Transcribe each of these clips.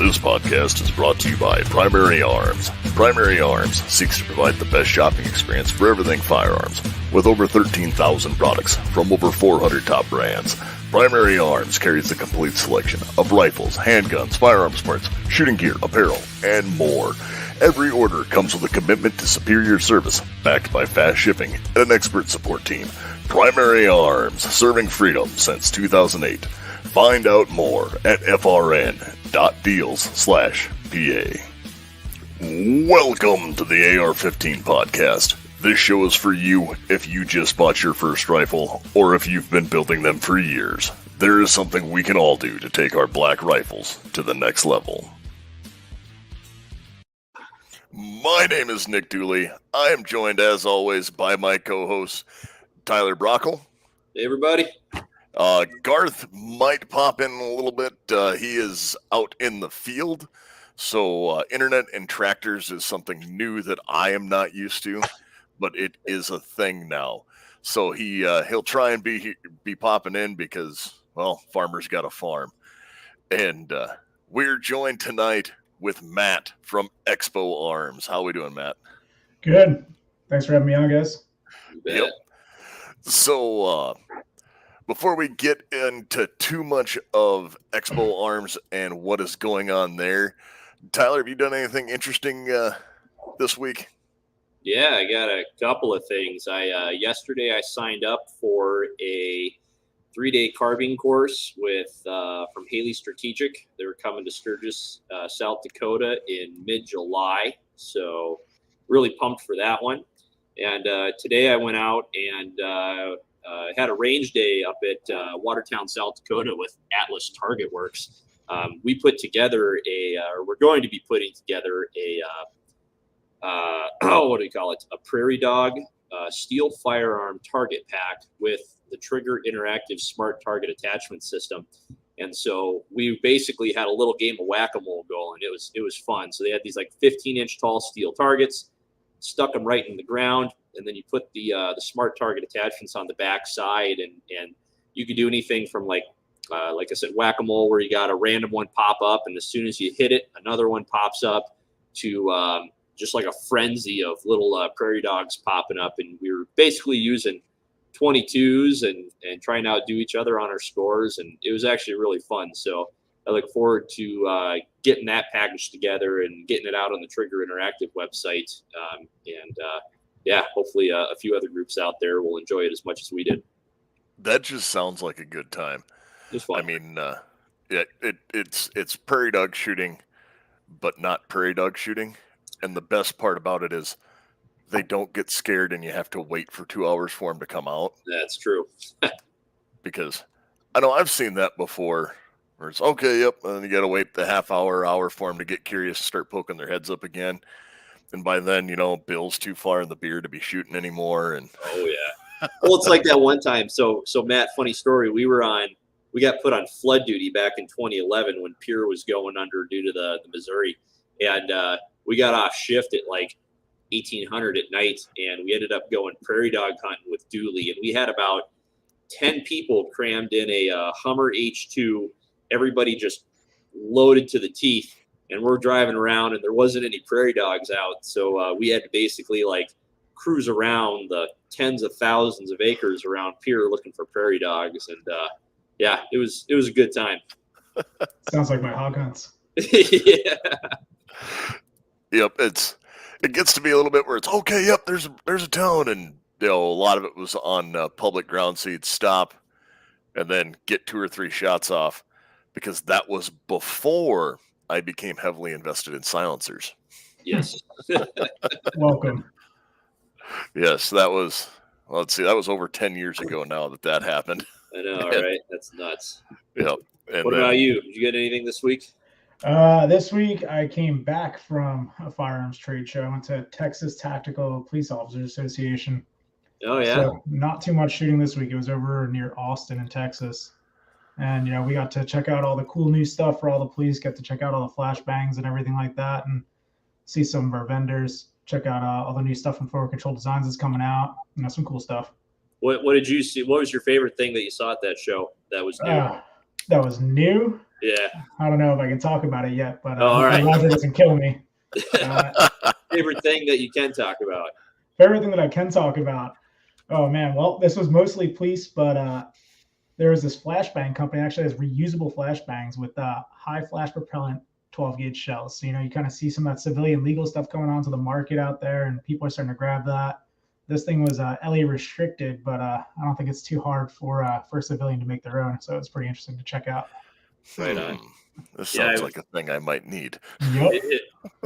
This podcast is brought to you by Primary Arms. Primary Arms seeks to provide the best shopping experience for everything firearms. With over 13,000 products from over 400 top brands, Primary Arms carries a complete selection of rifles, handguns, firearms parts, shooting gear, apparel, and more. Every order comes with a commitment to superior service, backed by fast shipping and an expert support team. Primary Arms, serving freedom since 2008. Find out more at frn.deals/PA. Welcome to the AR-15 podcast. This show is for you if you just bought your first rifle or if you've been building them for years. There is something we can all do to take our black rifles to the next level. My name is Nick Dooley. I am joined, as always, by my co-host, Tyler Brockle. Hey, everybody. Garth might pop in a little bit. He is out in the field, so internet and tractors is something new that I am not used to, but it is a thing now. So he'll try and be popping in because, well, farmers got a farm. And we're joined tonight with Matt from Expo Arms. How we doing, Matt? Good. Thanks for having me on, guys. Yep. So before we get into too much of Expo Arms and what is going on there, Tyler, have you done anything interesting this week? Yeah, I got a couple of things. Yesterday I signed up for a 3-day carving course with from Haley Strategic. They were coming to Sturgis, South Dakota in mid-July, so really pumped for that one. And today I went out and had a range day up at Watertown, South Dakota with Atlas Target Works. We put together we're going to be putting together what do you call it? A Prairie Dog steel firearm target pack with the Trigger Interactive Smart Target Attachment System. And so we basically had a little game of whack-a-mole going. It was fun. So they had these like 15-inch tall steel targets, stuck them right in the ground, and then you put the smart target attachments on the back side, and you could do anything from like I said, whack-a-mole, where you got a random one pop up, and as soon as you hit it, another one pops up, to just like a frenzy of little prairie dogs popping up. And we were basically using 22s and trying to outdo each other on our scores, and it was actually really fun. So I look forward to getting that package together and getting it out on the Trigger Interactive website. Yeah, hopefully a few other groups out there will enjoy it as much as we did. That just sounds like a good time. It was fun. I mean, it's prairie dog shooting, but not prairie dog shooting. And the best part about it is they don't get scared and you have to wait for 2 hours for them to come out. That's true. Because I know I've seen that before, where it's okay, yep, and then you got to wait the half hour for them to get curious and start poking their heads up again. And by then, Bill's too far in the beer to be shooting anymore. And oh yeah, well, it's like that one time. So Matt, funny story. We got put on flood duty back in 2011 when Pier was going under due to the Missouri, and we got off shift at like 1800 at night, and we ended up going prairie dog hunting with Dooley, and we had about 10 people crammed in a Hummer H2. Everybody just loaded to the teeth. And we're driving around, and there wasn't any prairie dogs out. So we had to basically like cruise around the tens of thousands of acres around Pier looking for prairie dogs. And yeah, it was a good time. Sounds like my hog hunts. Yeah. Yep, it gets to be a little bit where it's okay. Yep, there's a town, and a lot of it was on public ground, so you'd stop and then get 2 or 3 shots off, because that was before I became heavily invested in silencers. Yes. Welcome. Yes, that was over 10 years ago now that happened. I know, right? That's nuts. Yep. And what about you? Did you get anything this week? This week I came back from a firearms trade show. I went to Texas Tactical Police Officers Association. Oh yeah. So not too much shooting this week. It was over near Austin in Texas. And, we got to check out all the cool new stuff for all the police, get to check out all the flashbangs and everything like that, and see some of our vendors, check out all the new stuff from Forward Control Designs that's coming out. Some cool stuff. What did you see? What was your favorite thing that you saw at that show that was new? That was new. Yeah. I don't know if I can talk about it yet, but all right. Roger doesn't kill me. Favorite thing that you can talk about? Favorite thing that I can talk about. Oh man, well, this was mostly police, but there was this flashbang company actually has reusable flashbangs with high flash propellant 12 gauge shells. So, you kind of see some of that civilian legal stuff coming onto the market out there, and people are starting to grab that. This thing was LE restricted, but I don't think it's too hard for a civilian to make their own. So it's pretty interesting to check out. Right on. This sounds like a thing I might need. Yep.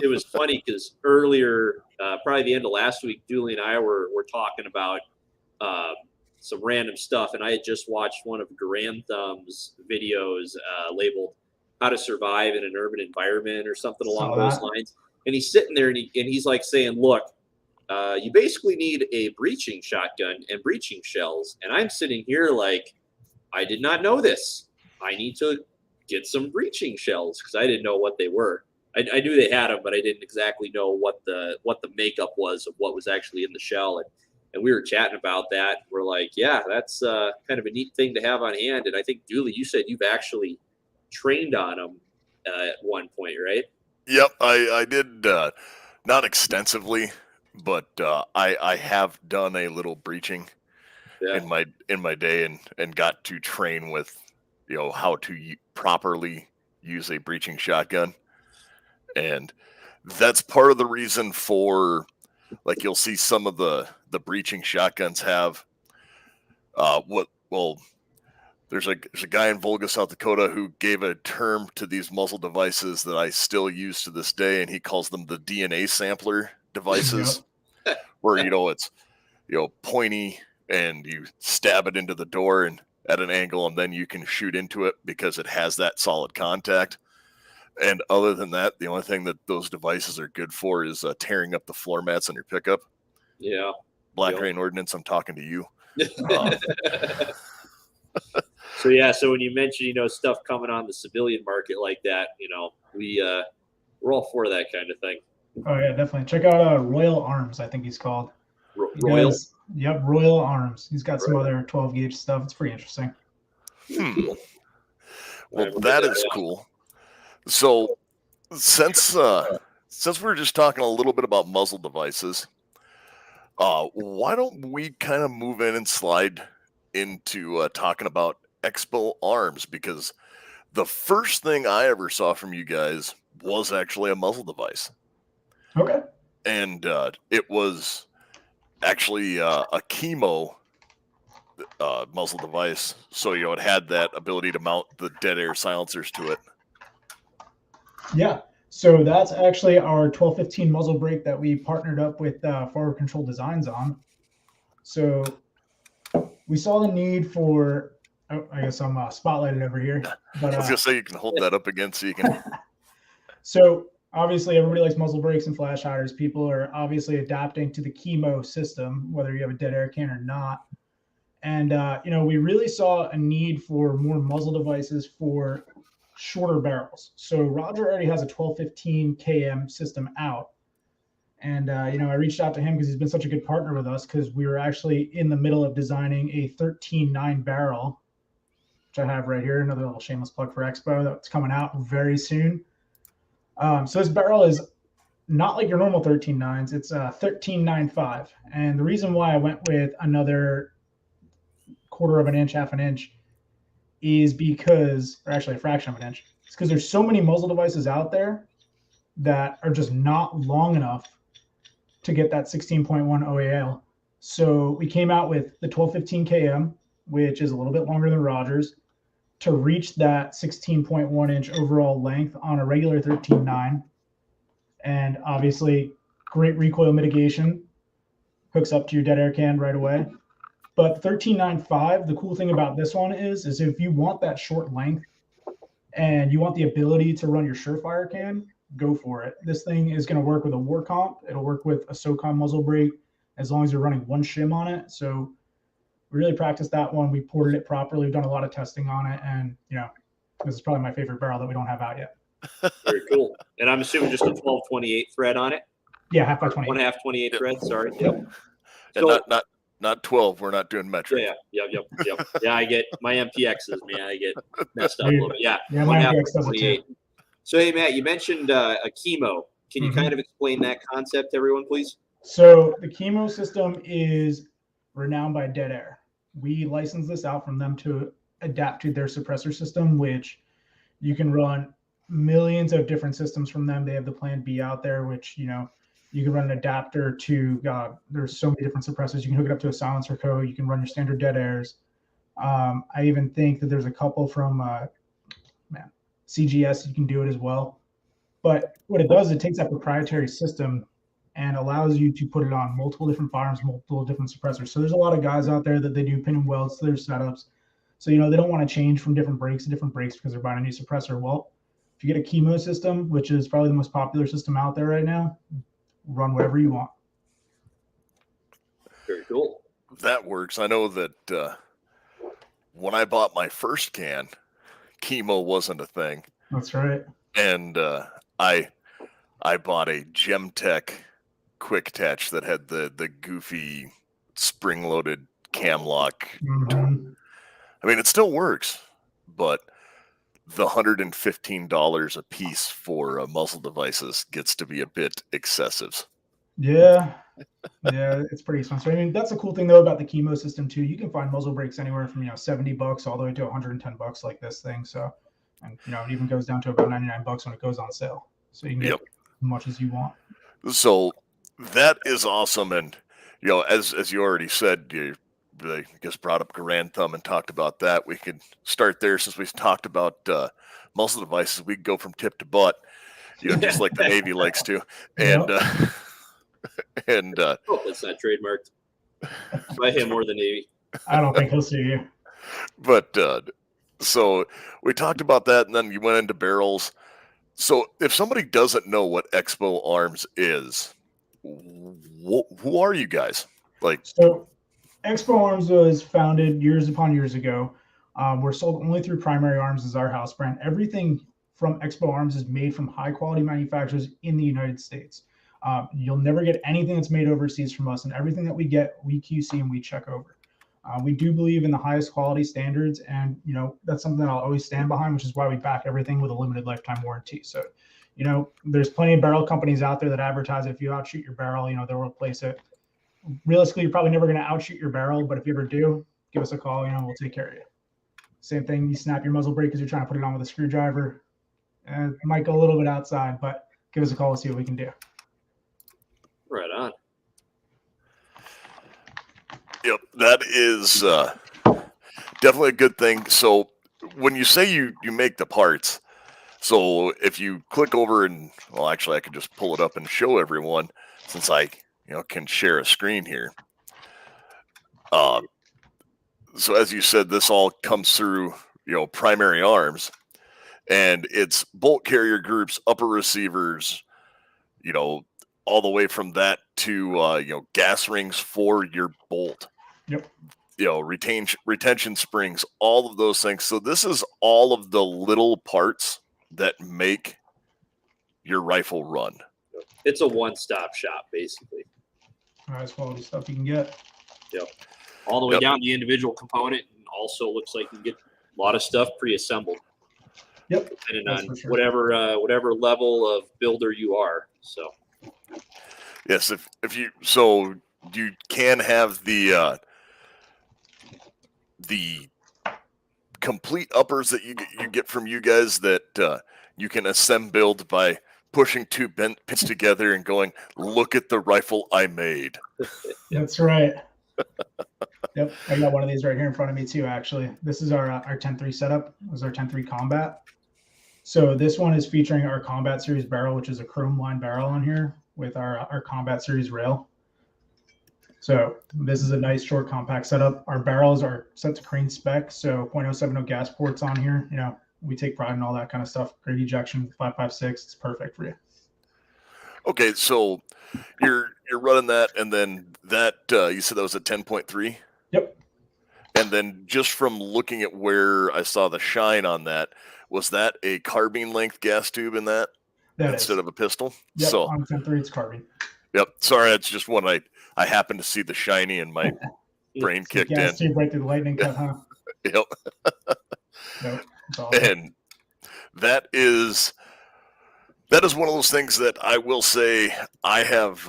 It was funny because earlier, probably the end of last week, Julie and I were talking about some random stuff, and I had just watched one of Granthum's videos labeled "How to Survive in an Urban Environment" or something along those lines. And he's sitting there and he's like saying, "Look, you basically need a breaching shotgun and breaching shells." And I'm sitting here like, I did not know this. I need to get some breaching shells because I didn't know what they were. I knew they had them, but I didn't exactly know what the makeup was of what was actually in the shell. And we were chatting about that. We're like, yeah, that's kind of a neat thing to have on hand. And I think, Julie, you said you've actually trained on them at one point, right? Yep, I did, not extensively, but I have done a little breaching in my day and got to train with, how to properly use a breaching shotgun. And that's part of the reason for, like, you'll see some of the breaching shotguns have there's a guy in Volga, South Dakota who gave a term to these muzzle devices that I still use to this day, and he calls them the DNA sampler devices. Yep. Where it's pointy and you stab it into the door and at an angle, and then you can shoot into it because it has that solid contact. And other than that, the only thing that those devices are good for is tearing up the floor mats on your pickup. Yeah. Black Rain Ordnance, I'm talking to you. So when you mention, stuff coming on the civilian market like that, we're all for that kind of thing. Oh yeah, definitely. Check out Royal Arms, I think he's called. Royal? Yep, Royal Arms. He's got some other 12 gauge stuff. It's pretty interesting. Well, that is cool. So since we're just talking a little bit about muzzle devices, why don't we kind of move in and slide into talking about Expo Arms? Because the first thing I ever saw from you guys was actually a muzzle device. Okay. And it was actually a chemo muzzle device. So, it had that ability to mount the dead air silencers to it. Yeah. So that's actually our 1215 muzzle brake that we partnered up with Forward Control Designs on. So we saw the need for, I guess I'm spotlighted over here. But, I was going to say, you can hold that up again so you can. So obviously everybody likes muzzle brakes and flash hiders. People are obviously adapting to the chemo system, whether you have a dead air can or not. And, we really saw a need for more muzzle devices for shorter barrels. So Roger already has a 1215 KM system out. And, I reached out to him because he's been such a good partner with us, because we were actually in the middle of designing a 13.9 barrel, which I have right here. Another little shameless plug for Expo that's coming out very soon. So this barrel is not like your normal 13.9s. It's 13.95. And the reason why I went with another quarter of an inch, half an inch, is because, or actually a fraction of an inch, it's because there's so many muzzle devices out there that are just not long enough to get that 16.1 OAL. So we came out with the 1215 KM, which is a little bit longer than Rogers, to reach that 16.1 inch overall length on a regular 13.9. And obviously great recoil mitigation, hooks up to your dead air can right away. But 13.95, the cool thing about this one is if you want that short length and you want the ability to run your Surefire can, go for it. This thing is going to work with a War Comp. It'll work with a SOCOM muzzle brake as long as you're running one shim on it. So we really practiced that one. We ported it properly. We've done a lot of testing on it. And, this is probably my favorite barrel that we don't have out yet. Very cool. And I'm assuming just a 1228 thread on it? Yeah, half by 28. One half 28 thread, sorry. Yep. And Not 12. We're not doing metric. Yep. Yeah, I get my MPXs, man. I get messed up a little bit. Yeah, Yeah, 1 my half MPX does it 28. So, hey, Matt, you mentioned a chemo. Can you kind of explain that concept to everyone, please? So the chemo system is renowned by Dead Air. We license this out from them to adapt to their suppressor system, which you can run millions of different systems from them. They have the Plan B out there, which, you know, you can run an adapter to, there's so many different suppressors. You can hook it up to a silencer code. You can run your standard Dead Airs. I even think that there's a couple from CGS, you can do it as well. But what it does, it takes that proprietary system and allows you to put it on multiple different firearms, multiple different suppressors. So there's a lot of guys out there that they do pin and welds to their setups. So, you know, they don't want to change from different breaks to different breaks because they're buying a new suppressor. Well, if you get a chemo system, which is probably the most popular system out there right now, run whatever you want. Very cool. That works. I know that when I bought my first can, chemo wasn't a thing. That's right. And I bought a Gemtech quick attach that had the goofy spring-loaded cam lock. I mean, it still works, but the $115 a piece for muzzle devices gets to be a bit excessive. Yeah, it's pretty expensive. I mean, that's the cool thing though about the chemo system too. You can find muzzle brakes anywhere from $70 all the way to $110 like this thing. So, and it even goes down to about $99 when it goes on sale. So you can get as much as you want. So that is awesome, and as you already said, I guess brought up Grand Thumb and talked about that. We could start there since we talked about muzzle devices. We could go from tip to butt, just like the Navy likes to, and. And hope that's not trademarked by him or the Navy. I don't think he'll see you. But so we talked about that, and then you went into barrels. So if somebody doesn't know what Expo Arms is, who are you guys? So Expo Arms was founded years upon years ago. We're sold only through Primary Arms as our house brand. Everything from Expo Arms is made from high quality manufacturers in the United States. You'll never get anything that's made overseas from us, and everything that we get, we QC and we check over. We do believe in the highest quality standards, and that's something that I'll always stand behind, which is why we back everything with a limited lifetime warranty. So, there's plenty of barrel companies out there that advertise if you outshoot your barrel, they'll replace it. Realistically, you're probably never going to outshoot your barrel, but if you ever do, give us a call. We'll take care of you. Same thing, you snap your muzzle brake because you're trying to put it on with a screwdriver. It might go a little bit outside, but give us a call and see what we can do. Right on. Yep, that is definitely a good thing. So when you say you make the parts, so if you click over and, well, actually I could just pull it up and show everyone since I can share a screen here. So as you said, this all comes through Primary Arms, and it's bolt carrier groups, upper receivers, all the way from that to gas rings for your bolt. Yep. Retention springs, all of those things. So this is all of the little parts that make your rifle run. It's a one-stop shop, basically. Highest quality stuff you can get. Yep. All the way down the individual component, and also looks like you can get a lot of stuff pre-assembled. Yep. Depending on whatever level of builder you are. So. Yes, if you can have the complete uppers that you get from you guys that you can assemble by pushing two bent pins together and going, look at the rifle I made. That's right. Yep, I got one of these right here in front of me too. Actually, this is our 10-3 setup. This is our 10-3 combat. So this one is featuring our Combat Series barrel, which is a chrome line barrel on here with our Combat Series rail. So this is a nice short compact setup. Our barrels are set to crane spec, so .070 gas ports on here. We take pride in all that kind of stuff. Great ejection, 5.56. It's perfect for you. Okay, so you're running that, and then that you said that was a 10.3. Yep. And then just from looking at where I saw the shine on that, was that a carbine length gas tube in that instead of a pistol? Yep, so on 10.3 it's carbine. Yep. Sorry, it's just one I happened to see the shiny and my brain It's kicked gas in. tube right through the lightning cut, huh? Yep. Nope. It's awesome. And that is one of those things that I will say I've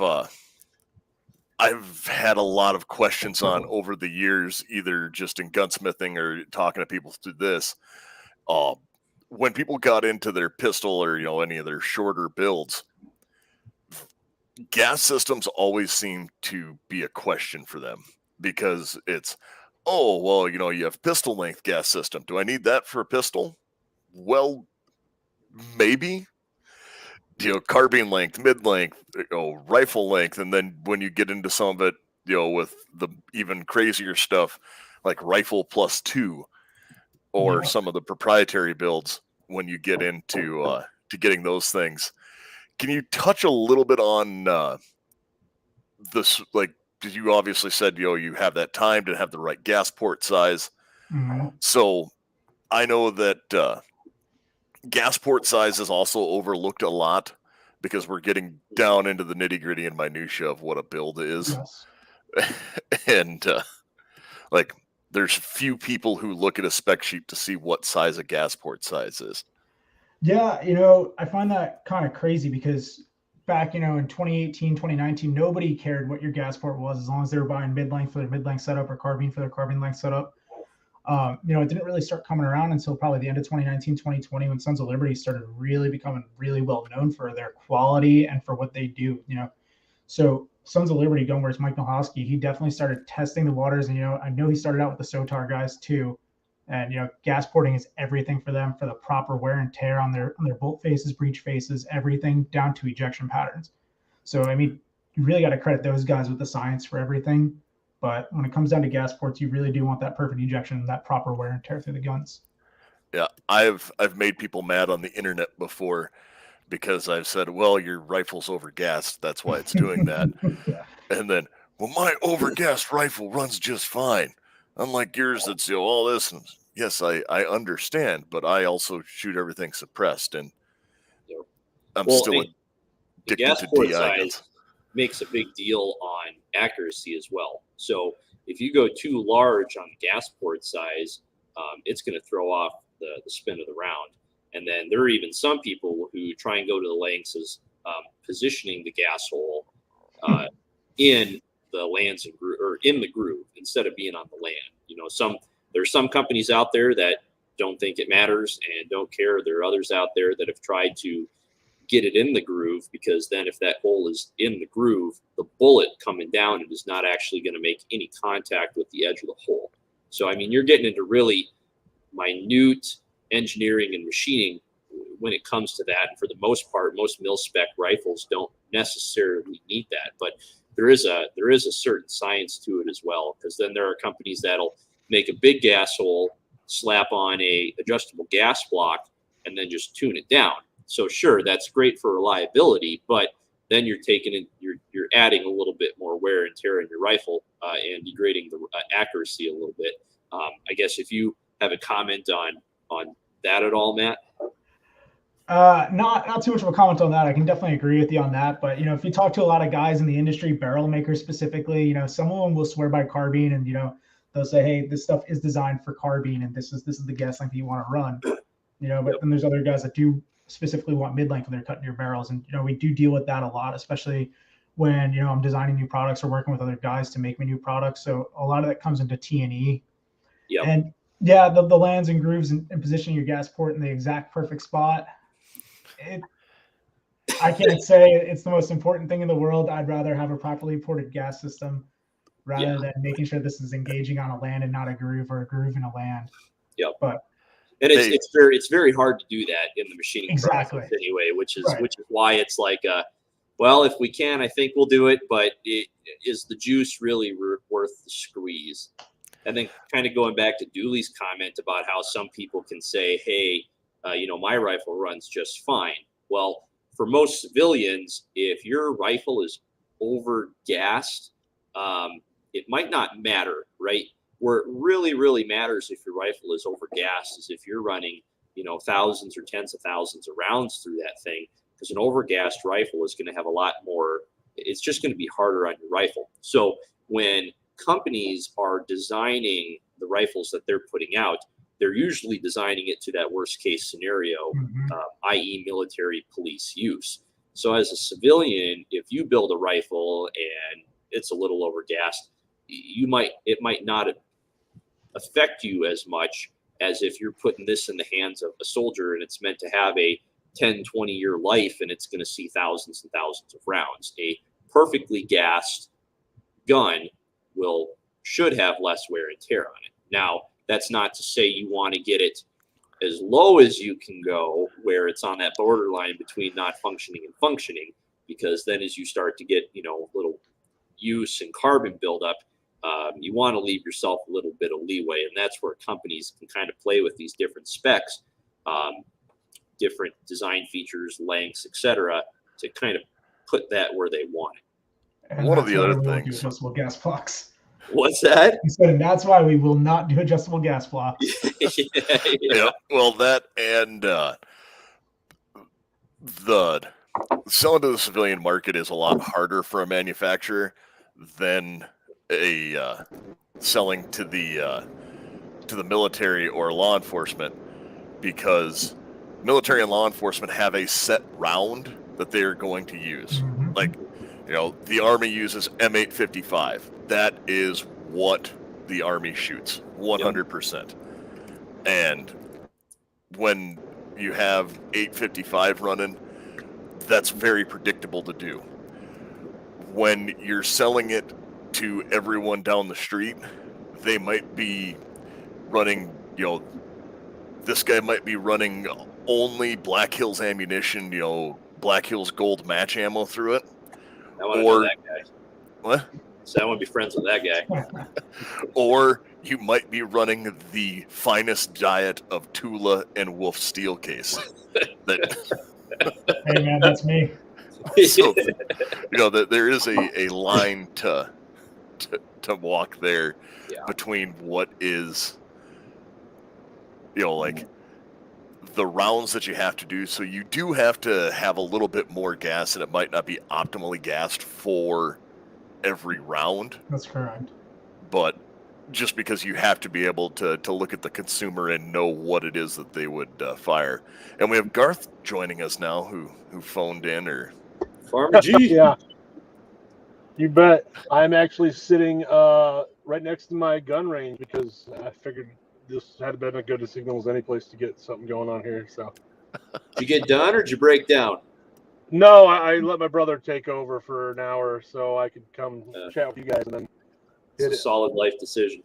had a lot of questions on over the years, either just in gunsmithing or talking to people through this. When people got into their pistol or any of their shorter builds, gas systems always seem to be a question for them, because it's, oh well, you have pistol length gas system. Do I need that for a pistol? Well, maybe. Carbine length, mid length, rifle length, and then when you get into some of it, with the even crazier stuff like rifle plus 2, or some of the proprietary builds, when you get into to getting those things. Can you touch a little bit on this? Like, because you obviously said you have that time to have the right gas port size. Mm-hmm. So I know that gas port size is also overlooked a lot, because we're getting down into the nitty gritty and minutia of what a build is. Yes. And like, there's few people who look at a spec sheet to see what size a gas port size is. Yeah, I find that kind of crazy, because back, in 2018, 2019, nobody cared what your gas port was, as long as they were buying mid-length for their mid-length setup or carbine for their carbine length setup. It didn't really start coming around until probably the end of 2019, 2020, when Sons of Liberty started really becoming really well known for their quality and for what they do. So Sons of Liberty, going where it's Mike Milhosky, he definitely started testing the waters. And I know he started out with the SOTAR guys too. And gas porting is everything for them, for the proper wear and tear on their bolt faces, breech faces, everything down to ejection patterns. So I mean, you really got to credit those guys with the science for everything. But when it comes down to gas ports, you really do want that perfect ejection, that proper wear and tear through the guns. Yeah, I've made people mad on the internet before, because I've said, well, your rifle's overgassed, that's why it's doing that. And then, well, my overgassed rifle runs just fine, unlike yours that's all this. And yes, I understand, but I also shoot everything suppressed, and I'm still the addicted gas to port DI size guns. makes a big deal on accuracy as well. So if you go too large on the gas port size, it's going to throw off the spin of the round. And then there are even some people who try and go to the lengths as positioning the gas hole in the lands and or in the groove instead of being on the land. There's some companies out there that don't think it matters and don't care. There are others out there that have tried to get it in the groove, because then if that hole is in the groove, the bullet coming down is not actually going to make any contact with the edge of the hole. So, I mean, you're getting into really minute engineering and machining when it comes to that. And for the most part, most mil-spec rifles don't necessarily need that. But there is a certain science to it as well, because then there are companies that'll make a big gas hole, slap on a adjustable gas block, and then just tune it down. So sure, that's great for reliability, but then you're you're adding a little bit more wear and tear in your rifle and degrading the accuracy a little bit. I guess if you have a comment on that at all, Matt. Not too much of a comment on that. I can definitely agree with you on that. But if you talk to a lot of guys in the industry, barrel makers specifically, some of them will swear by carbine, and they'll say, hey, this stuff is designed for carbine, and this is the gas length that you want to run. But then there's other guys that do specifically want mid-length when they're cutting your barrels. And, we do deal with that a lot, especially when, I'm designing new products or working with other guys to make me new products. So a lot of that comes into T&E. Yeah. And yeah, the lands and grooves and positioning your gas port in the exact perfect spot. I can't say it's the most important thing in the world. I'd rather have a properly ported gas system rather than making sure this is engaging on a land and not a groove, or a groove in a land. Yep. But it's very hard to do that in the machining exactly process anyway, which is why it's like, well, if we can, I think we'll do it, but is the juice really worth the squeeze? And then kind of going back to Dooley's comment about how some people can say, hey, my rifle runs just fine. Well, for most civilians, if your rifle is over gassed, it might not matter, right? Where it really, really matters if your rifle is over gassed is if you're running, thousands or tens of thousands of rounds through that thing, because an overgassed rifle is going to have a lot more. It's just going to be harder on your rifle. So when companies are designing the rifles that they're putting out, they're usually designing it to that worst case scenario, i.e. military police use. So as a civilian, if you build a rifle and it's a little overgassed, it might not affect you as much as if you're putting this in the hands of a soldier and it's meant to have a 10, 20-year life and it's going to see thousands and thousands of rounds. A perfectly gassed gun should have less wear and tear on it. Now, that's not to say you want to get it as low as you can go, where it's on that borderline between not functioning and functioning, because then as you start to get, little use and carbon buildup, you want to leave yourself a little bit of leeway. And that's where companies can kind of play with these different specs, different design features, lengths, etc., to kind of put that where they want it. And one of the other we won't do things. adjustable gas blocks. What's that? He said, and that's why we will not do adjustable gas blocks. Yeah. Well, that and the selling to the civilian market is a lot harder for a manufacturer than a selling to the military or law enforcement, because military and law enforcement have a set round that they are going to use. Like, the Army uses M855. That is what the Army shoots, 100%. And when you have 855 running, that's very predictable to do. When you're selling it to everyone down the street, they might be running, this guy might be running only Black Hills ammunition, Black Hills gold match ammo through it. I want to know that guy. What? So I want to be friends with that guy. Or you might be running the finest diet of Tula and Wolf steel case. Hey man, that's me. So, there is a line to walk there between what is, like the rounds that you have to do. So you do have to have a little bit more gas, and it might not be optimally gassed for every round. That's correct. But just because you have to be able to look at the consumer and know what it is that they would fire. And we have Garth joining us now, who phoned in, or Farmer G. Yeah, you bet. I'm actually sitting right next to my gun range because I figured this had been a good a signal as any place to get something going on here. So, Did you get done or did you break down? no, I let my brother take over for an hour so I could come chat with you guys and then It's a solid life decision.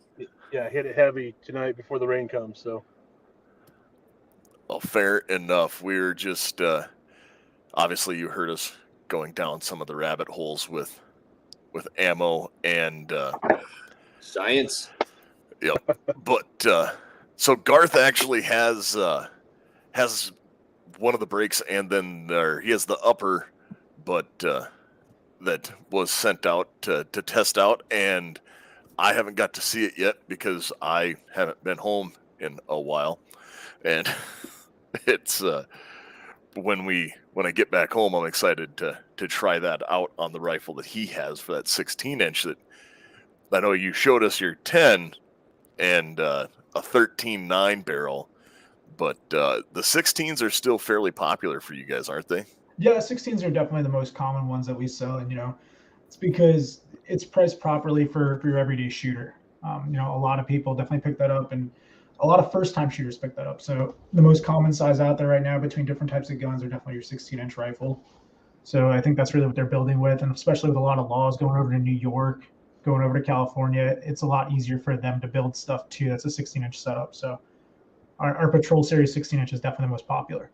hit it heavy tonight before the rain comes. So, well, fair enough. We're just obviously you heard us going down some of the rabbit holes with ammo and Science. But so Garth actually has one of the brakes, and then he has the upper, but that was sent out to test out, and I haven't got to see it yet because I haven't been home in a while, and it's when I get back home, I'm excited to try that out on the rifle that he has for that 16-inch. That I know you showed us your 10 and a 13.9 barrel, but the 16s are still fairly popular for you guys, aren't they? Yeah, 16s are definitely the most common ones that we sell, and it's because it's priced properly for your everyday shooter. A lot of people definitely pick that up, and a lot of first-time shooters pick that up. So the most common size out there right now between different types of guns are definitely your 16-inch rifle. So I think that's really what they're building with, and especially with a lot of laws going over to New York, going over to California, it's a lot easier for them to build stuff too. That's a 16-inch setup. So our Patrol Series 16-inch is definitely the most popular.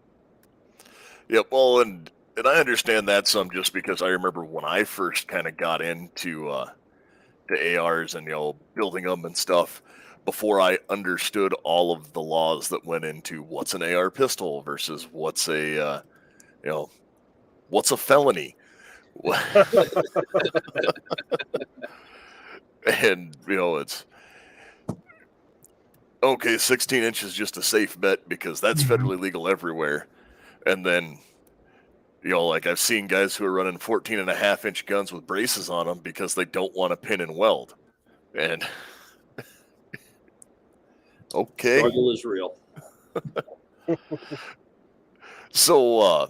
Yeah, well, and I understand that some just because I remember when I first kind of got into the ARs and building them and stuff, before I understood all of the laws that went into what's an AR pistol versus what's a what's a felony. And it's okay, 16 inches is just a safe bet because that's federally legal everywhere. And then like I've seen guys who are running 14.5-inch guns with braces on them because they don't want to pin and weld. And okay. Struggle is real. So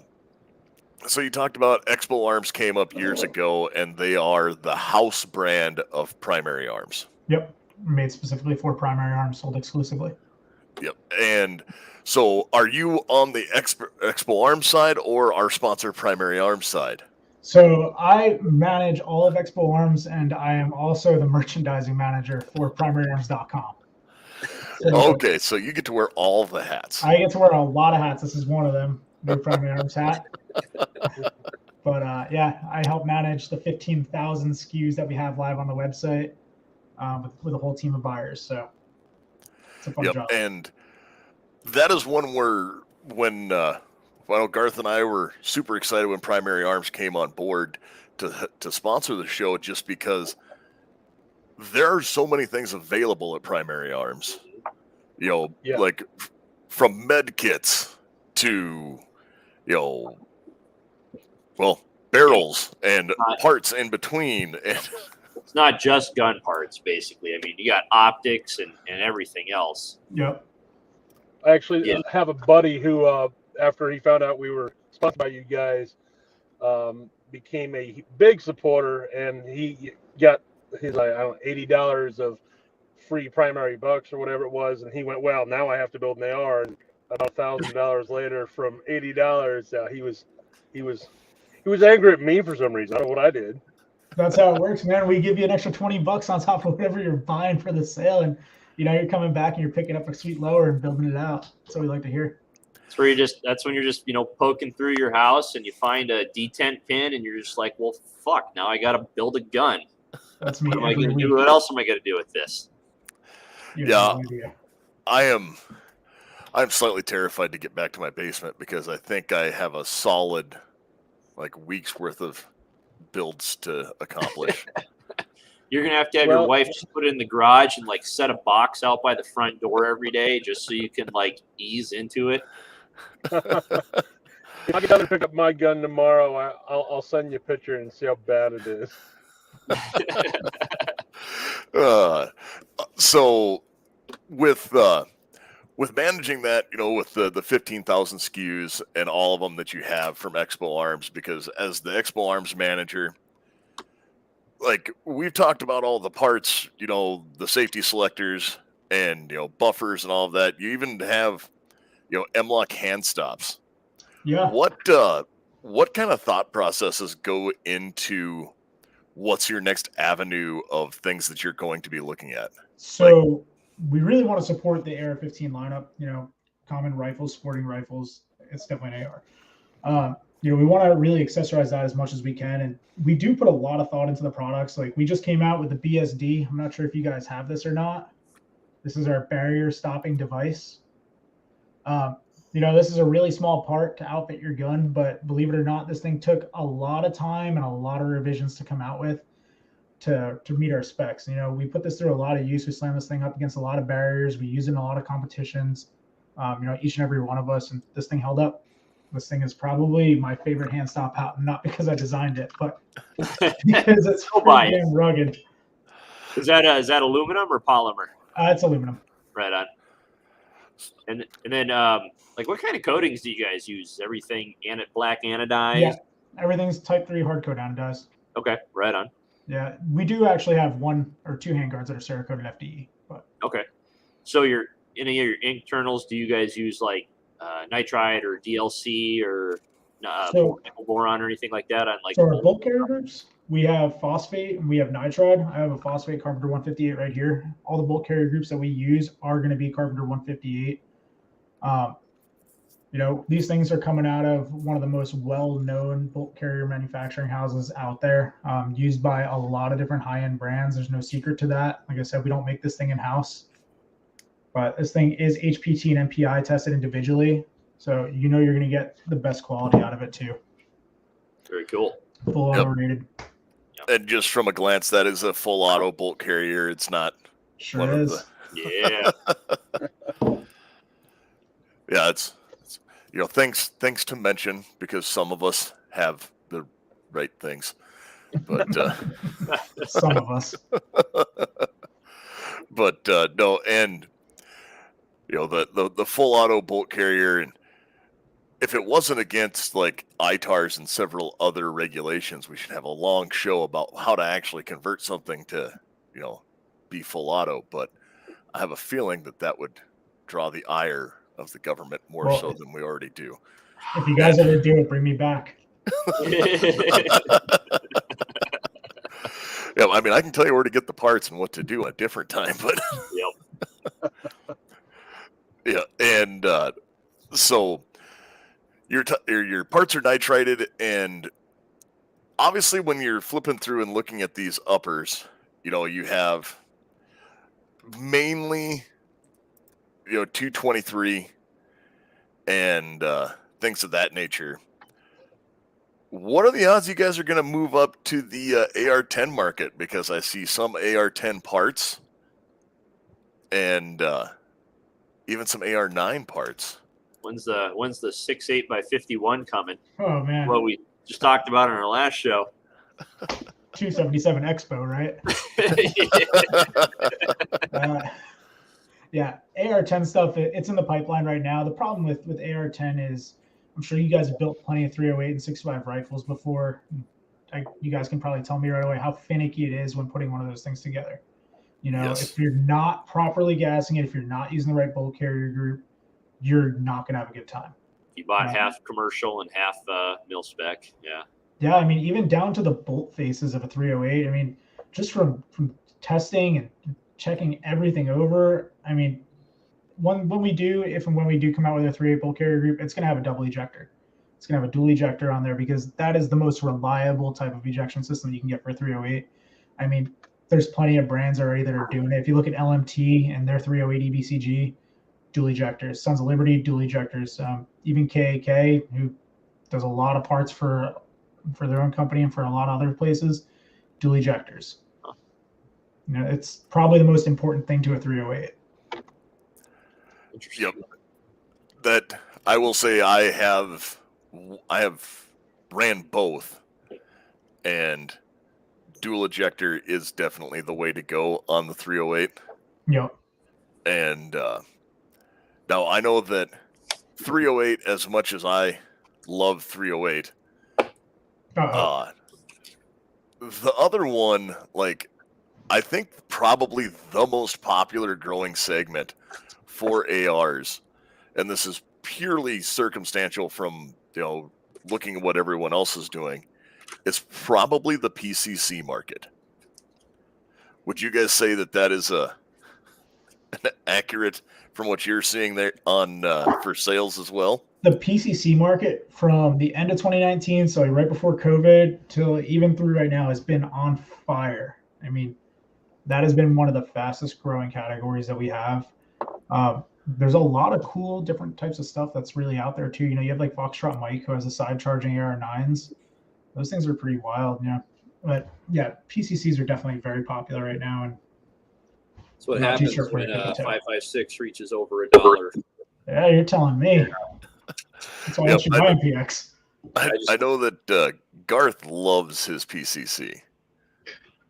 you talked about Expo Arms came up years ago, and they are the house brand of Primary Arms. Yep. Made specifically for Primary Arms, sold exclusively. Yep. And so are you on the Expo Arms side or our sponsor Primary Arms side? So I manage all of Expo Arms, and I am also the merchandising manager for primaryarms.com. Okay, so you get to wear all the hats. I get to wear a lot of hats. This is one of them, the Primary Arms hat. But yeah, I help manage the 15,000 SKUs that we have live on the website with a whole team of buyers. So it's a fun job. And that is one where when Garth and I were super excited when Primary Arms came on board to sponsor the show, just because there are so many things available at Primary Arms. Like from med kits to, barrels and parts in between. It's not just gun parts, basically. I mean, you got optics and everything else. Yep. I actually have a buddy who, after he found out we were sponsored by you guys, became a big supporter, and he got his $80 of free primary bucks or whatever it was, and he went, well, now I have to build an AR. And about $1,000 later, from $80, he was angry at me for some reason. I don't know what I did. That's how it works, man. We give you an extra $20 on top of whatever you're buying for the sale, and you're coming back and you're picking up a sweet lower and building it out. That's what we like to hear. That's when you're just poking through your house and you find a detent pin and you're just like, well, fuck, now I got to build a gun. That's me. What am I going to do? What else am I going to do with this? I'm slightly terrified to get back to my basement because I think I have a solid week's worth of builds to accomplish. You're going to have your wife just put it in the garage and set a box out by the front door every day just so you can ease into it. If I get down to pick up my gun tomorrow, I'll send you a picture and see how bad it is. So with managing that, with the 15,000 SKUs and all of them that you have from Expo Arms, because as the Expo Arms manager, we've talked about all the parts, the safety selectors and, buffers and all of that. You even have, M-LOK hand stops. Yeah. What kind of thought processes go into what's your next avenue of things that you're going to be looking at? So we really want to support the AR-15 lineup, common rifles, sporting rifles. It's definitely an AR. We want to really accessorize that as much as we can. And we do put a lot of thought into the products. We just came out with the BSD. I'm not sure if you guys have this or not. This is our barrier stopping device. This is a really small part to outfit your gun, but believe it or not, this thing took a lot of time and a lot of revisions to come out with to meet our specs. We put this through a lot of use. We slam this thing up against a lot of barriers. We use it in a lot of competitions, each and every one of us, and this thing held up. This thing is probably my favorite hand stop hat, not because I designed it, but because it's pretty damn rugged. Is that aluminum or polymer? It's aluminum. Right on. And then what kind of coatings do you guys use? Everything black anodized? Yeah, everything's type 3 hard coat anodized. Okay, right on. Yeah, we do actually have 1 or 2 handguards that are Cerakoted FDE. But okay, so any of your internals, do you guys use nitride or DLC or nickel boron or anything like that on So our bulk carrier groups, we have phosphate and we have nitride. I have a phosphate Carpenter 158 right here. All the bulk carrier groups that we use are going to be Carpenter 158. These things are coming out of one of the most well-known bulk carrier manufacturing houses out there, used by a lot of different high-end brands. There's no secret to that. Like I said, we don't make this thing in-house, but this thing is HPT and MPI tested individually. So you're going to get the best quality out of it too. Very cool. Full auto rated. And just from a glance, that is a full auto bolt carrier. It's not. Sure is. Yeah. Yeah, it's things to mention because some of us have the right things, but some of us. But no, and the full auto bolt carrier, and if it wasn't against like ITARs and several other regulations, we should have a long show about how to actually convert something to be full auto. But I have a feeling that would draw the ire of the government more so than we already do. If you guys ever do it, bring me back. Yeah, I mean, I can tell you where to get the parts and what to do at a different time, but yeah, and so your parts are nitrated, and obviously when you're flipping through and looking at these uppers, you have mainly 223 and things of that nature. What are the odds you guys are going to move up to the AR-10 market? Because I see some AR-10 parts and even some AR-9 parts. When's the 6.8 by 51 coming? Oh man! Well, we just talked about it on our last show. 277 Expo, right? Yeah, AR-10 stuff. It's in the pipeline right now. The problem with AR-10 is, I'm sure you guys have built plenty of 308 and 65 rifles before. You guys can probably tell me right away how finicky it is when putting one of those things together. Yes. If you're not properly gassing it, if you're not using the right bolt carrier group, you're not going to have a good time. You bought half commercial and half mil spec. Yeah. Yeah, I mean, even down to the bolt faces of a 308. I mean, just from testing and checking everything over, I mean, when we do come out with a 3.8 bolt carrier group, it's going to have a double ejector. It's going to have a dual ejector on there because that is the most reliable type of ejection system you can get for a 308. I mean, there's plenty of brands already that are doing it. If you look at LMT and their 308 EBCG, dual ejectors. Sons of Liberty, dual ejectors. Even KAK, who does a lot of parts for their own company and for a lot of other places, dual ejectors. It's probably the most important thing to a 308. Yep. That I will say I have ran both, and dual ejector is definitely the way to go on the 308. Yep. And now I know that 308, as much as I love 308, the other one, like, I think probably the most popular growing segment for ARs, and this is purely circumstantial from looking at what everyone else is doing, is probably the PCC market. Would you guys say that is accurate from what you're seeing there on for sales as well? The PCC market from the end of 2019, so right before COVID, till even through right now, has been on fire. I mean, that has been one of the fastest growing categories that we have. There's a lot of cool different types of stuff that's really out there too. You have like Foxtrot Mike, who has a side charging AR-9s. Those things are pretty wild, But yeah, PCCs are definitely very popular right now. And that's what happens when 5.56 reaches over $1. Yeah, you're telling me. That's why I should buy a PX. I know that Garth loves his PCC.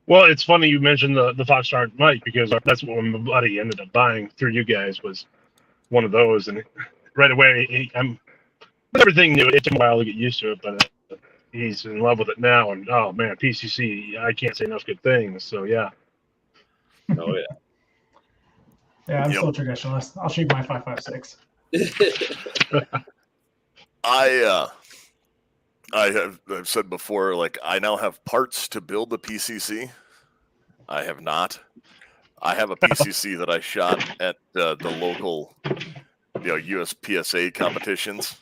Well, it's funny you mentioned the Foxtrot Mike, because that's what my buddy ended up buying through you guys, was one of those. And right away, I'm with everything new. It took a while to get used to it, but he's in love with it now. And oh man, PCC, I can't say enough good things. So yeah. Oh yeah. Yeah, I'm still a traditionalist. I'll shoot my 5.56. I've said before, like, I now have parts to build the PCC. I have not. I have a PCC that I shot at the local, USPSA competitions,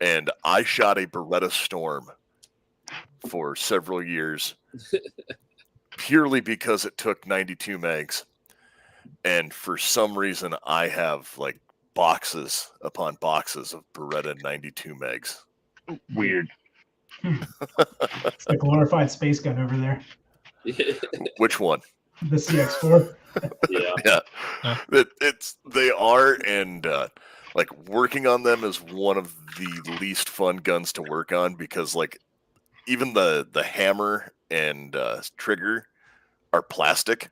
and I shot a Beretta Storm for several years, purely because it took 92 megs, and for some reason I have like boxes upon boxes of Beretta 92 megs. Weird. It's the glorified space gun over there. Which one? The CX4. Yeah. They are, and like, working on them is one of the least fun guns to work on, because like even the hammer and trigger are plastic,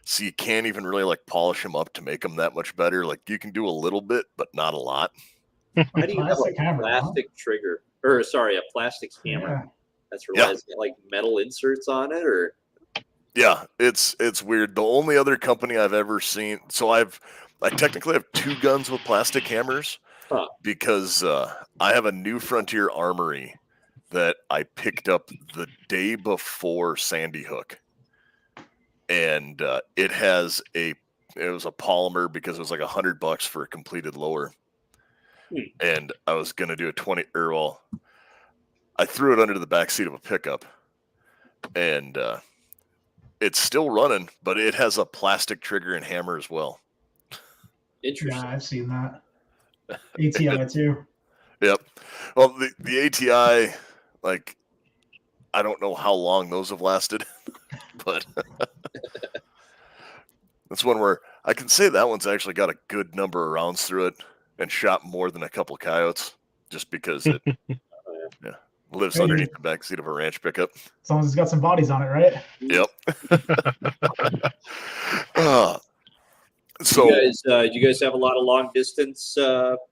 so you can't even really like polish them up to make them that much better. Like you can do a little bit, but not a lot. How do you have Plastic a hammer, huh? plastic trigger, or sorry, a plastic hammer Yeah. that's relies like metal inserts on it, or Yeah, it's weird. The only other company I've ever seen, so I technically have 2 guns with plastic hammers Huh. because I have a New Frontier Armory that I picked up the day before Sandy Hook, and it was a polymer because it was like $100 for a completed lower, and I was gonna do a 20 or well, I threw it under the back seat of a pickup, and it's still running, but it has a plastic trigger and hammer as well. interesting. Yeah, I've seen that. ATI too. Yep. Well, the ATI, like, I don't know how long those have lasted, but that's one where I can say that one's actually got a good number of rounds through it and shot more than a couple of coyotes just because it lives underneath the backseat of a ranch pickup. As long as it's got some bodies on it, right? Yep. So do you guys have a lot of long distance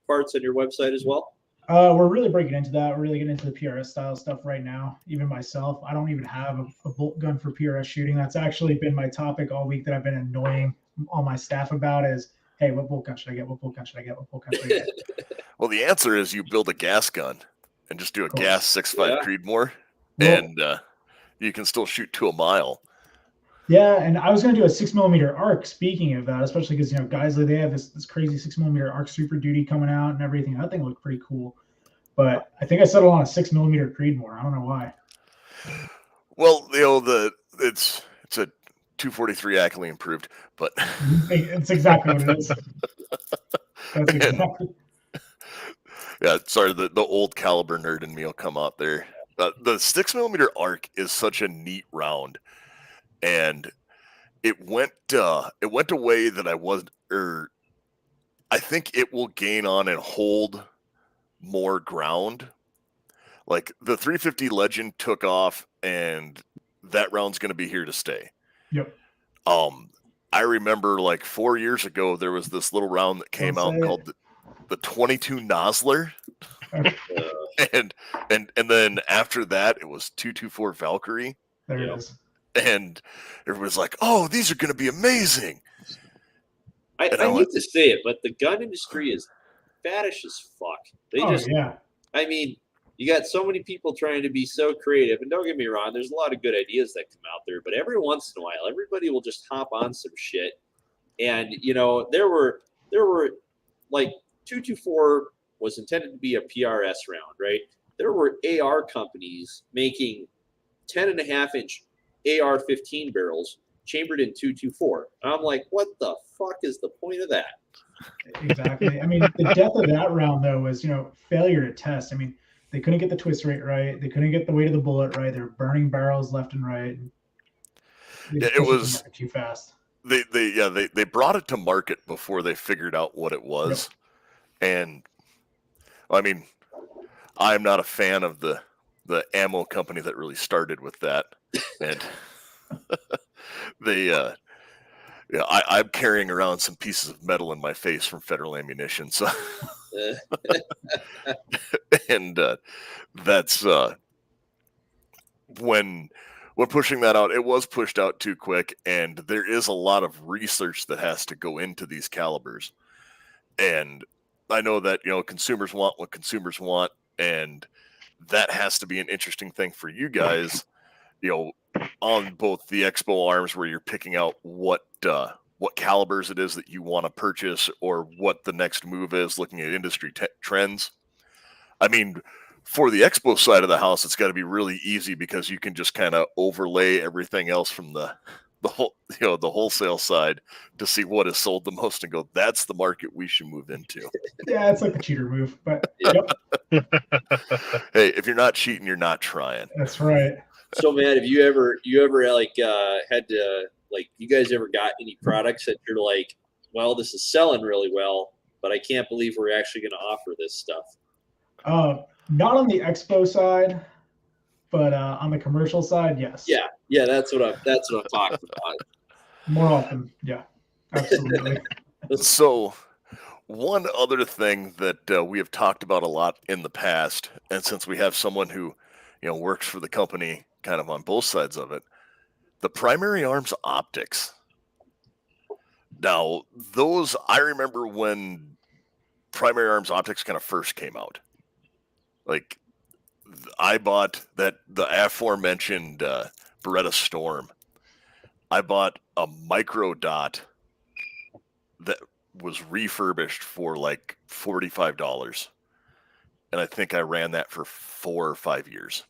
parts on your website as well? We're really breaking into that. We're really getting into the PRS style stuff right now. Even myself, I don't even have a bolt gun for PRS shooting. That's actually been my topic all week that I've been annoying all my staff about is, hey, what bolt gun should I get? What bolt gun should I get? What bolt gun should I get? Well, the answer is you build a gas gun and just do a gas 6.5 Creedmoor, and you can still shoot to a mile. Yeah, and I was going to do a 6mm arc. Speaking of that, especially because guys, they have this crazy 6mm arc Super Duty coming out and everything. That thing looked pretty cool, but I think I settled on a 6mm Creedmoor. I don't know why. Well, it's a 243 Ackley improved, but it's exactly what it is. That's exactly. Yeah, sorry, the old caliber nerd in me will come out there. The 6mm arc is such a neat round. And it went a way that I think it will gain on and hold more ground. Like the 350 Legend took off, and that round's going to be here to stay. Yep. I remember like 4 years ago there was this little round that came out called the 22 Nosler. and then after that it was 224 Valkyrie. There it is. And everybody's like, "Oh, these are going to be amazing." I hate to say it, but the gun industry is faddish as fuck. I mean, you got so many people trying to be so creative, and don't get me wrong, there's a lot of good ideas that come out there, but every once in a while, everybody will just hop on some shit. And there were like 224 was intended to be a PRS round, right? There were AR companies making 10.5-inch AR-15 barrels chambered in 224. I'm like, what the fuck is the point of that? Exactly. I mean, the death of that round though was failure to test. I mean, they couldn't get the twist rate right. They couldn't get the weight of the bullet right. They're burning barrels left and right. It was too fast. They brought it to market before they figured out what it was. Yep. And I mean, I'm not a fan of the ammo company that really started with that. And I'm carrying around some pieces of metal in my face from Federal Ammunition. So, and that's when pushing that out, it was pushed out too quick, and there is a lot of research that has to go into these calibers. And I know that consumers want what consumers want, and that has to be an interesting thing for you guys. On both the Expo Arms, where you're picking out what calibers it is that you want to purchase, or what the next move is, looking at industry trends. I mean, for the Expo side of the house, it's got to be really easy because you can just kind of overlay everything else from the wholesale side to see what is sold the most and go, that's the market we should move into. Yeah, it's like the cheater move, but yep. Hey, if you're not cheating, you're not trying. That's right. So, man, have you ever like had to, like, you guys ever got any products that you're like, well, this is selling really well, but I can't believe we're actually going to offer this stuff? Not on the Expo side, but on the commercial side, yes. Yeah, that's what I'm talking about. More often, yeah, absolutely. So, one other thing that we have talked about a lot in the past, and since we have someone who, works for the company kind of on both sides of it, the primary arms optics. Now, those, I remember when primary arms optics kind of first came out. Like, I bought the aforementioned Beretta Storm. I bought a micro dot that was refurbished for like $45. And I think I ran that for 4 or 5 years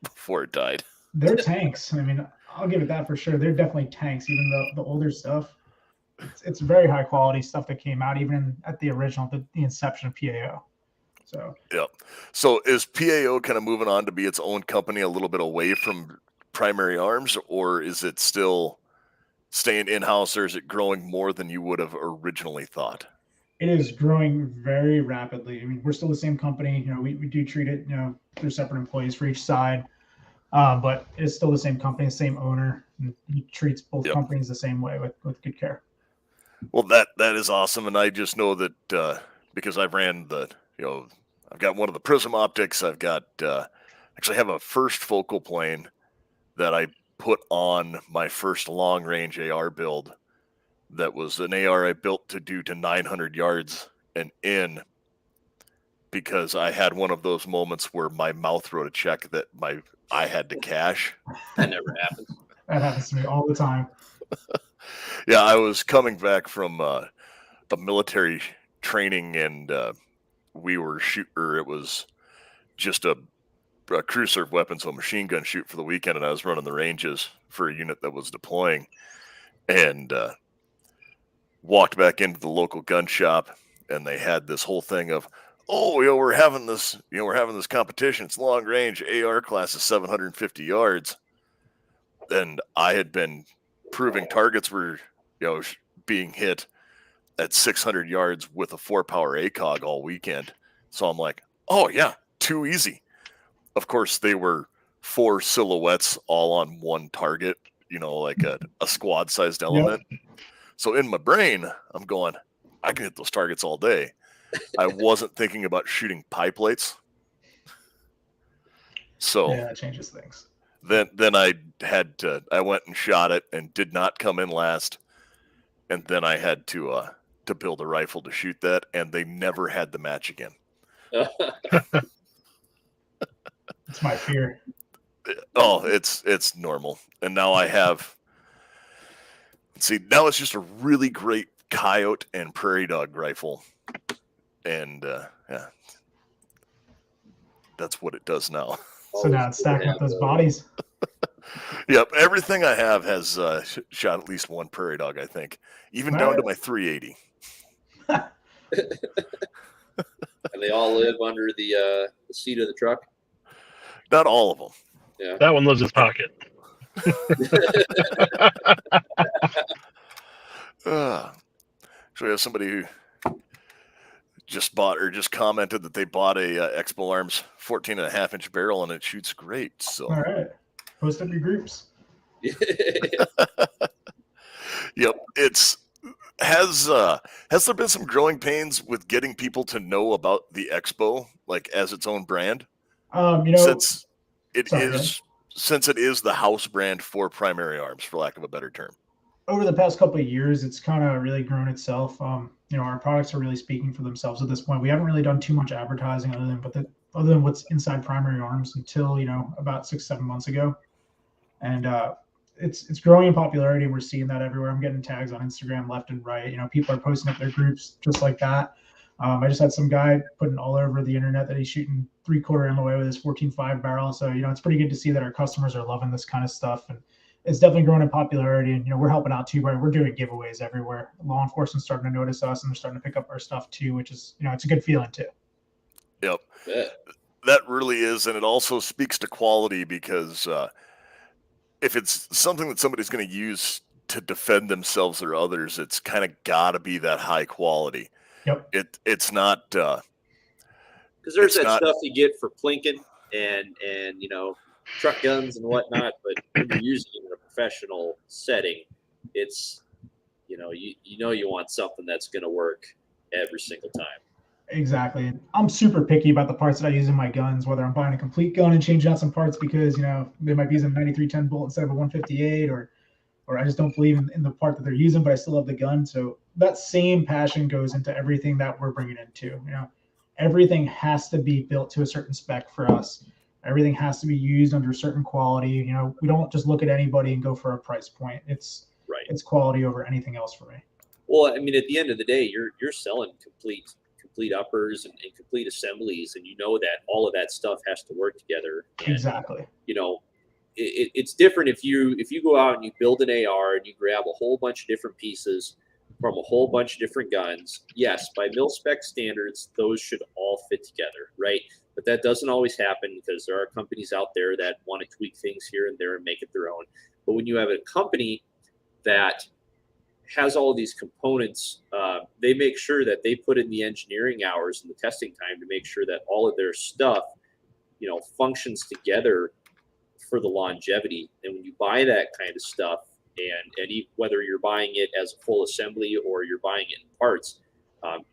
before it died. They're tanks. I mean, I'll give it that for sure. They're definitely tanks. Even the older stuff, it's very high quality stuff that came out even at the original, the inception of PAO. So Yep. So is PAO kind of moving on to be its own company a little bit away from primary arms, or is it still staying in-house, or is it growing more than you would have originally thought? it is growing very rapidly. I mean, we're still the same company. We do treat it, they're separate employees for each side. But it's still the same company, same owner. And he treats both companies the same way with good care. Well, that is awesome. And I just know that because I've ran I've got one of the Prism optics. I've got actually have a first focal plane that I put on my first long range AR build. That was an AR I built to do to 900 yards and in, because I had one of those moments where my mouth wrote a check that I had to cash. That never happens. That happens to me all the time. Yeah, I was coming back from a military training, and we were it was just a crew serve weapon, so a machine gun shoot for the weekend, and I was running the ranges for a unit that was deploying, and walked back into the local gun shop, and they had this whole thing of, we're having this competition. It's long range. AR class is 750 yards. And I had been proving targets were, being hit at 600 yards with a 4-power ACOG all weekend. So I'm like, oh yeah, too easy. Of course, they were 4 silhouettes all on one target, like a squad sized element. Yep. So in my brain, I'm going, I can hit those targets all day. I wasn't thinking about shooting pie plates. So yeah, that changes things. Then I went and shot it and did not come in last. And then I had to build a rifle to shoot that, and they never had the match again. It's my fear. Oh, it's normal. And now I have, now it's just a really great coyote and prairie dog rifle. And that's what it does now. So now it's stacking up those bodies. Yep, everything I have has shot at least one prairie dog, I think, even down to my 380. And they all live under the seat of the truck? Not all of them. Yeah, that one lives in his pocket. So we have somebody who just bought or just commented that they bought a Expo Arms 14.5-inch barrel, and it shoots great. So all right, post up your groups. Yep, has there been some growing pains with getting people to know about the Expo, like as its own brand? Since it is the house brand for primary arms, for lack of a better term. Over the past couple of years, it's kind of really grown itself. Our products are really speaking for themselves at this point. We haven't really done too much advertising other than what's inside primary arms until about 6-7 months ago, and it's growing in popularity. We're seeing that everywhere. I'm getting tags on Instagram left and right. People are posting up their groups just like that. I just had some guy putting all over the internet that he's shooting 3/4 MOA with his 14.5 barrel. So it's pretty good to see that our customers are loving this kind of stuff, and it's definitely growing in popularity. And we're helping out too, right? We're doing giveaways everywhere. Law enforcement's starting to notice us, and they're starting to pick up our stuff too, which is it's a good feeling too. Yep, that really is, and it also speaks to quality, because if it's something that somebody's going to use to defend themselves or others, it's kind of got to be that high quality. Yep. It's not because there's stuff you get for plinking and truck guns and whatnot, but when you're using it in a professional setting, it's, you want something that's going to work every single time. Exactly. I'm super picky about the parts that I use in my guns, whether I'm buying a complete gun and changing out some parts because, they might be using a 9310 bolt instead of a 158, or I just don't believe in the part that they're using, but I still love the gun. So that same passion goes into everything that we're bringing into. Everything has to be built to a certain spec for us. Everything has to be used under a certain quality. We don't just look at anybody and go for a price point. It's quality over anything else for me. Well, I mean, at the end of the day, you're selling complete uppers and complete assemblies, and that all of that stuff has to work together. And, exactly. It's different if you go out and you build an AR and you grab a whole bunch of different pieces from a whole bunch of different guns. Yes, by mil spec standards, those should all fit together, right? But that doesn't always happen because there are companies out there that want to tweak things here and there and make it their own. But when you have a company that has all of these components, they make sure that they put in the engineering hours and the testing time to make sure that all of their stuff, functions together for the longevity. And when you buy that kind of stuff, and whether you're buying it as a full assembly or you're buying it in parts,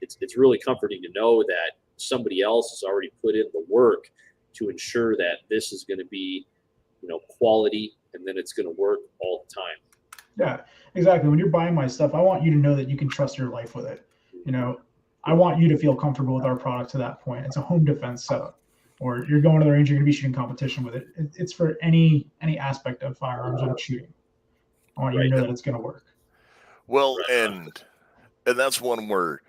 it's really comforting to know that somebody else has already put in the work to ensure that this is going to be, quality, and then it's going to work all the time. Yeah, exactly. When you're buying my stuff, I want you to know that you can trust your life with it. I want you to feel comfortable with our product to that point. It's a home defense setup, or you're going to the range, you're going to be shooting competition with it. It's for any aspect of firearms and shooting. I want you to know that it's going to work. Well, and that's one where,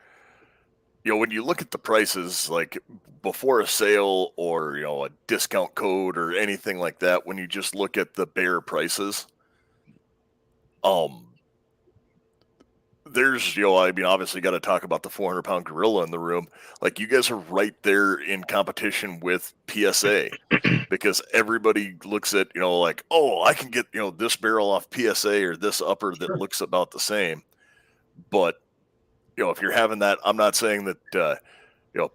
when you look at the prices, like before a sale or, a discount code or anything like that, when you just look at the bare prices, there's, obviously got to talk about the 400-pound gorilla in the room. Like, you guys are right there in competition with PSA because everybody looks at, like, oh, I can get, this barrel off PSA or this upper that looks about the same. But, if you're having that, I'm not saying that,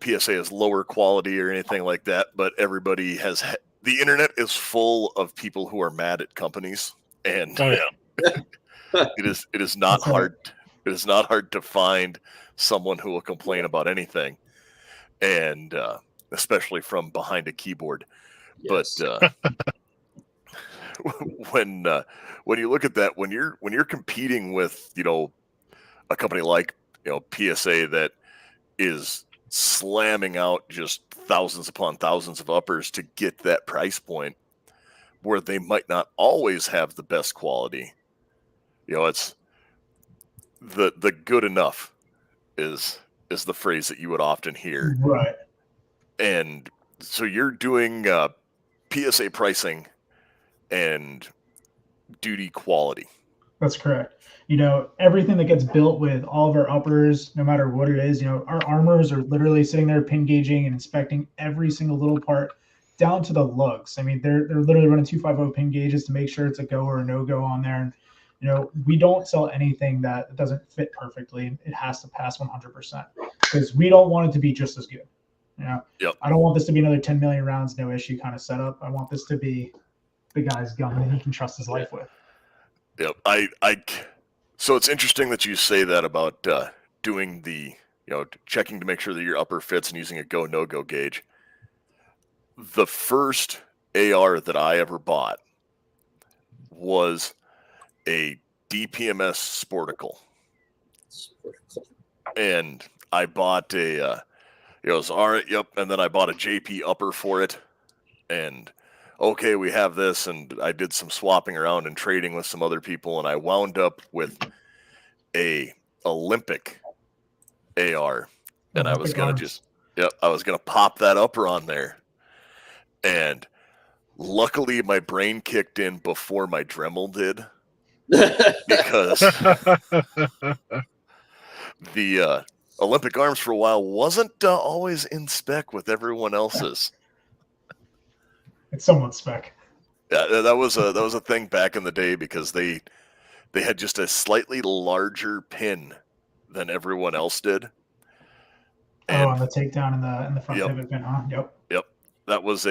PSA is lower quality or anything like that, but everybody has, the internet is full of people who are mad at companies, and it is not hard. It is not hard to find someone who will complain about anything, and especially from behind a keyboard. Yes. But when you look at that, when you're competing with a company like PSA that is slamming out just thousands upon thousands of uppers to get that price point, where they might not always have the best quality, it's the good enough is the phrase that you would often hear. Right. And so you're doing PSA pricing and duty quality. That's correct. Everything that gets built with all of our uppers, no matter what it is, our armors are literally sitting there pin gauging and inspecting every single little part down to the lugs. I mean, they're literally running 250 pin gauges to make sure it's a go or a no-go on there. And we don't sell anything that doesn't fit perfectly. It has to pass 100% because we don't want it to be just as good. Yep. I don't want this to be another 10 million rounds, no issue kind of setup. I want this to be the guy's gun that he can trust his life with. Yep. So it's interesting that you say that about doing the, checking to make sure that your upper fits and using a go, no-go gauge. The first AR that I ever bought was a DPMS Sporticle. And I bought it was all right, yep, and then I bought a JP upper for it, and okay, we have this, and I did some swapping around and trading with some other people, and I wound up with a Olympic AR, and I was gonna pop that upper on there, and luckily my brain kicked in before my Dremel did, because the Olympic Arms for a while wasn't always in spec with everyone else's. It's somewhat spec. Yeah, that was a thing back in the day because they had just a slightly larger pin than everyone else did. And, on the takedown in the front pivot pin, huh? Yep. That was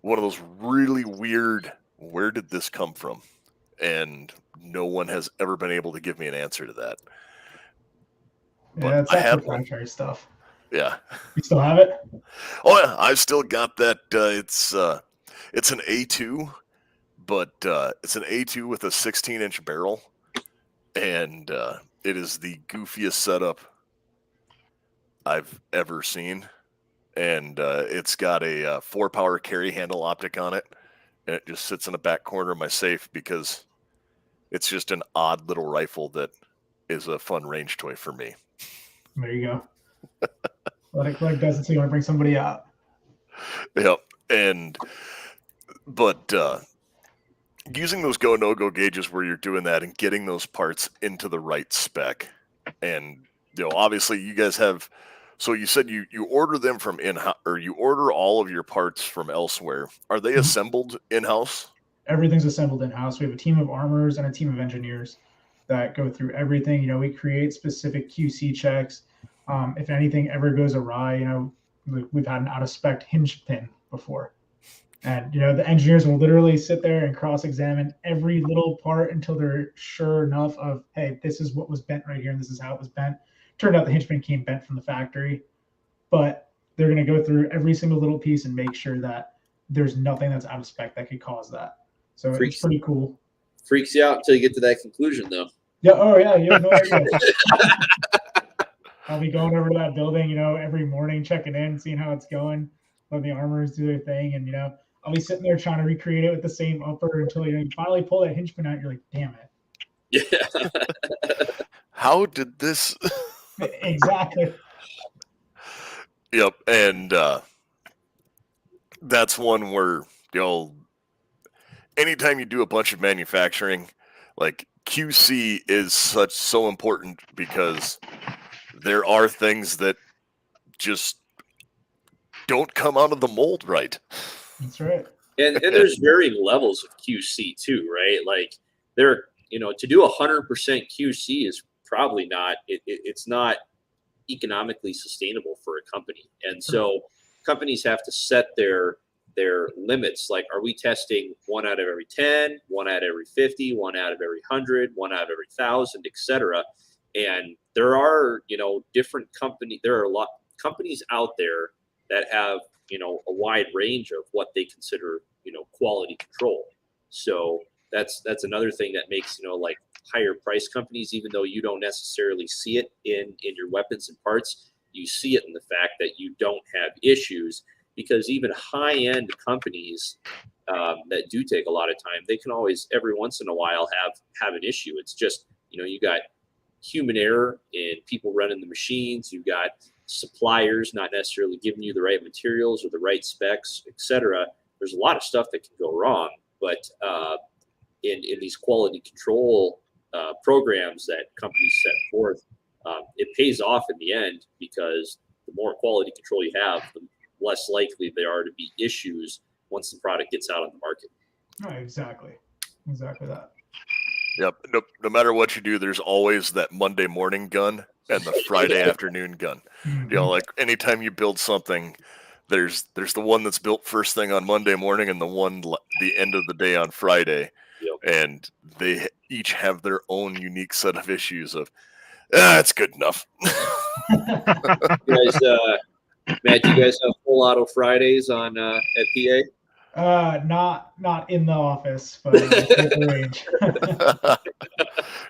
one of those really weird, where did this come from? And no one has ever been able to give me an answer to that. Yeah, it's I that had one. proprietary stuff. Yeah. You still have it? Oh yeah, I've still got that. It's an A2, but it's an A2 with a 16-inch barrel, and it is the goofiest setup I've ever seen. And it's got a 4-power carry handle optic on it, and it just sits in the back corner of my safe because it's just an odd little rifle that is a fun range toy for me. There you go. Let it click, doesn't so you want to bring somebody out. Yep. But using those go no go gauges where you're doing that and getting those parts into the right spec, and obviously you guys have. So you said you order them from in-house, or you order all of your parts from elsewhere. Are they assembled in-house? Everything's assembled in-house. We have a team of armors and a team of engineers that go through everything. We create specific QC checks. If anything ever goes awry, we've had an out-of-spec hinge pin before. And, the engineers will literally sit there and cross-examine every little part until they're sure enough of, hey, this is what was bent right here and this is how it was bent. Turned out the hinge pin came bent from the factory, but they're going to go through every single little piece and make sure that there's nothing that's out of spec that could cause that. So it's pretty cool. Freaks you out until you get to that conclusion, though. Yeah. Oh, yeah. You have no idea. I'll be going over to that building, every morning, checking in, seeing how it's going, letting the armors do their thing. And, I'll be sitting there trying to recreate it with the same upper until you finally pull that hinge pin out. You're like, damn it. Yeah. How did this? Exactly. Yep. And that's one where, anytime you do a bunch of manufacturing, like QC is so important because there are things that just don't come out of the mold right. That's right. And there's varying levels of QC too, right? Like to do 100% QC is probably not, it's not economically sustainable for a company. And so companies have to set their limits. Like, are we testing 1 out of every 10, 1 out of every 50, 1 out of every 100, 1 out of every 1,000, etc. And there are, different there are a lot companies out there that have, a wide range of what they consider, quality control. So that's another thing that makes, like higher price companies, even though you don't necessarily see it in your weapons and parts, you see it in the fact that you don't have issues, because even high-end companies that do take a lot of time, they can always, every once in a while, have an issue. It's just, you got human error in people running the machines. You've got suppliers not necessarily giving you the right materials or the right specs, etc. There's a lot of stuff that can go wrong, but in these quality control programs that companies set forth, it pays off in the end, because the more quality control you have, the less likely there are to be issues once the product gets out on the market. Right, exactly that. Yep. No matter what you do, there's always that Monday morning gun and the Friday afternoon gun. Mm-hmm. Like anytime you build something, there's the one that's built first thing on Monday morning and the one the end of the day on Friday. Yep. And they each have their own unique set of issues of, it's good enough. You guys, Matt, do you guys have full auto Fridays on at PA? Not in the office, but at the range.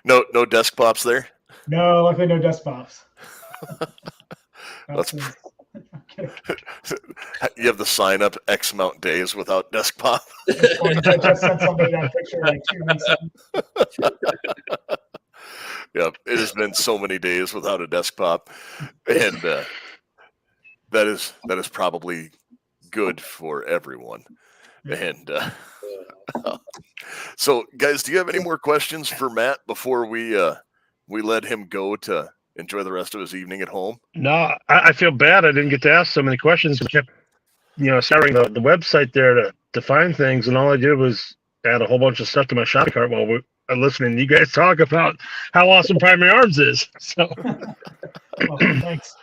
No desk pops there? No, luckily no desk pops. You have the sign up X amount days without desk pop. I just sent somebody that picture like 2 weeks ago. Yep, it has been so many days without a desk pop, and that is probably good for everyone. And so, guys, do you have any more questions for Matt before we let him go to enjoy the rest of his evening at home? No, I feel bad. I didn't get to ask so many questions. I kept, scouring the website there to find things, and all I did was add a whole bunch of stuff to my shopping cart while we're listening to you guys talk about how awesome Primary Arms is. So, Well, thanks.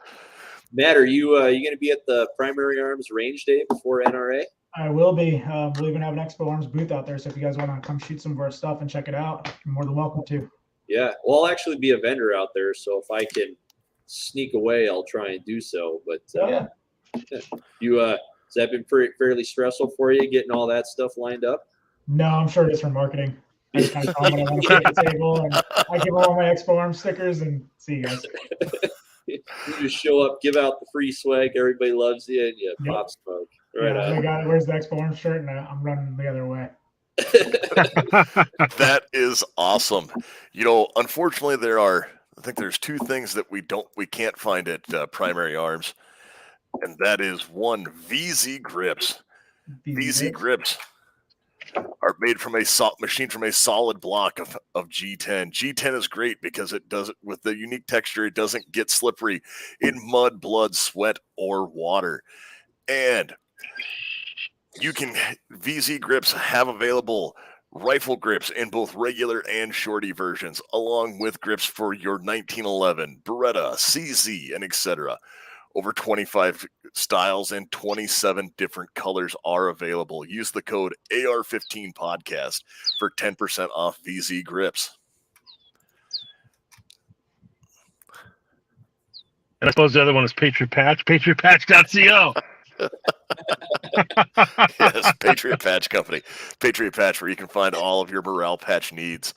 Matt, are you going to be at the Primary Arms range day before NRA? I will be. We'll even have an Expo Arms booth out there. So if you guys want to come shoot some of our stuff and check it out, you're more than welcome to. Yeah, well, I'll actually be a vendor out there, so if I can sneak away, I'll try and do so. But Yeah. you, has that been fairly stressful for you getting all that stuff lined up? No, I'm sure it's for marketing. I just kind of tell them what I want to see at the table, and I give them all my Expo Arms stickers, and see you guys. You just show up, give out the free swag, everybody loves you, and you pop smoke. Right Yeah, on. the guy wears the Expo Arms shirt, and I'm running the other way. That is awesome. You know, unfortunately, I think there's two things that we can't find at Primary Arms, and that is one, VZ grips. VZ grips are made from machined from a solid block of G10. G10 is great because it does it with the unique texture. It doesn't get slippery in mud, blood, sweat, or water. And VZ grips have available rifle grips in both regular and shorty versions, along with grips for your 1911, Beretta, CZ, and etc. Over 25 styles and 27 different colors are available. Use the code AR-15 podcast for 10% off VZ grips. And I suppose the other one is Patriot Patch, patriotpatch.co. Yes, Patriot Patch Company. Patriot Patch, where you can find all of your morale patch needs.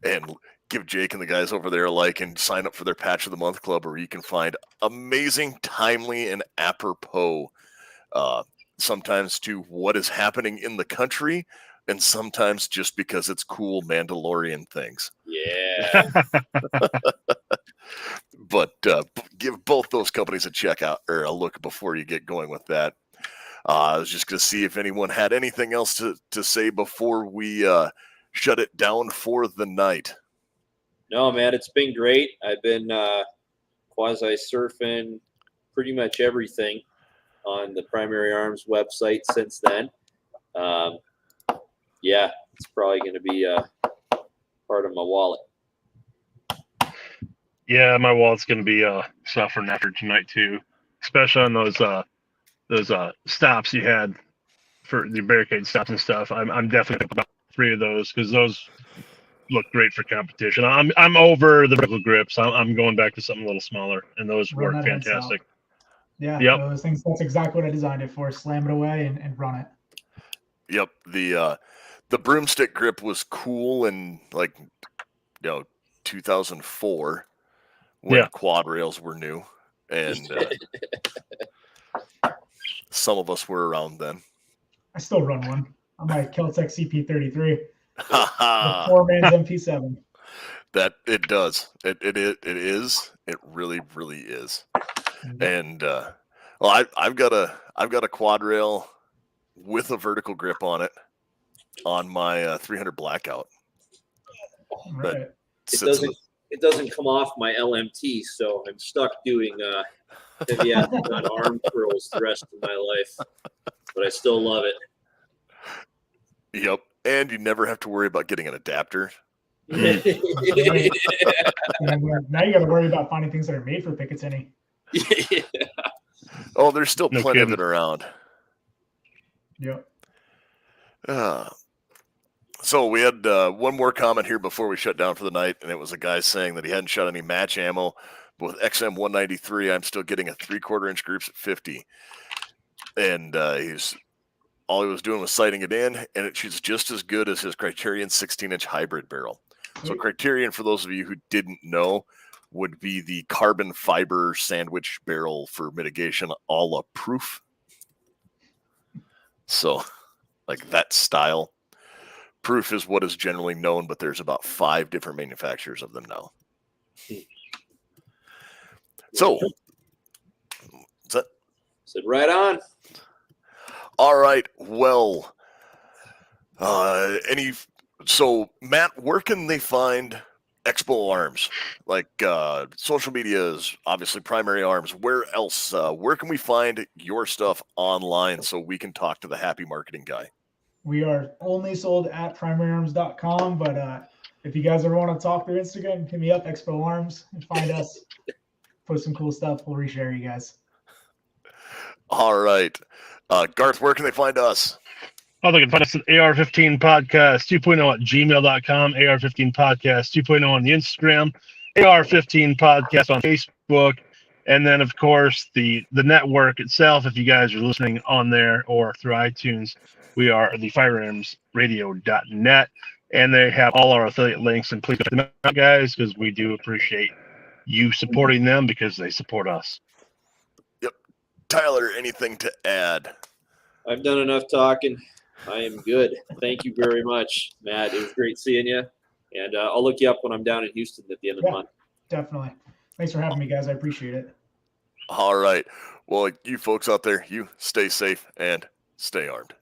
And give Jake and the guys over there a like and sign up for their Patch of the Month Club, where you can find amazing, timely, and apropos, sometimes to what is happening in the country, and sometimes just because it's cool Mandalorian things. Yeah. But give both those companies a check out or a look before you get going with that. I was just going to see if anyone had anything else to say before we shut it down for the night. No, man, it's been great. I've been quasi surfing pretty much everything on the Primary Arms website since then. Yeah, it's probably going to be part of my wallet. Yeah, my wallet's going to be suffering after tonight too, especially on those stops you had for the barricade stops and stuff. I'm definitely about 3 of those because those look great for competition. I'm over the vertical grips. I'm going back to something a little smaller, and those Run work that heads fantastic. out. Yeah, Yep. those things. That's exactly what I designed it for. Slam it away and run it. Yep. The broomstick grip was cool in 2004 when quad rails were new, and some of us were around then. I still run one on my Keltec CP33. Ha 4-man's MP7. That it does. It is. It really is. And well, I've got a quad rail with a vertical grip on it on my 300 Blackout. Right. It doesn't come off my LMT, so I'm stuck doing heavy on arm throws the rest of my life. But I still love it. Yep. And you never have to worry about getting an adapter. Right. Now you got to worry about finding things that are made for Picatinny. Yeah. Oh, there's still plenty of it around. Yep. So we had one more comment here before we shut down for the night, and it was a guy saying that he hadn't shot any match ammo, but with XM 193, I'm still getting a 3/4 inch groups at 50, and all he was doing was sighting it in, and it shoots just as good as his Criterion 16-inch hybrid barrel. So Criterion, for those of you who didn't know, would be the carbon fiber sandwich barrel for mitigation, a la Proof. So, like that style. Proof is what is generally known, but there's about 5 different manufacturers of them now. So, what's that? Said right on. All right. Well, so Matt, where can they find Expo Arms? Like social media is obviously Primary Arms. Where else? Where can we find your stuff online so we can talk to the happy marketing guy? We are only sold at primaryarms.com, but if you guys ever want to talk through Instagram, hit me up, Expo Arms, and find us. Post some cool stuff. We'll reshare you guys. All right. Garth, where can they find us? Oh, they can find us at AR-15 Podcast 2.0 at gmail.com, AR-15 Podcast 2.0 on the Instagram, AR-15 Podcast on Facebook, and then, of course, the network itself, if you guys are listening on there or through iTunes, we are the firearmsradio.net, and they have all our affiliate links, and please check them out, guys, because we do appreciate you supporting them because they support us. Yep. Tyler, anything to add? I've done enough talking. I am good. Thank you very much, Matt. It was great seeing you. And I'll look you up when I'm down in Houston at the end of the month. Definitely. Thanks for having me, guys. I appreciate it. All right. Well, you folks out there, you stay safe and stay armed.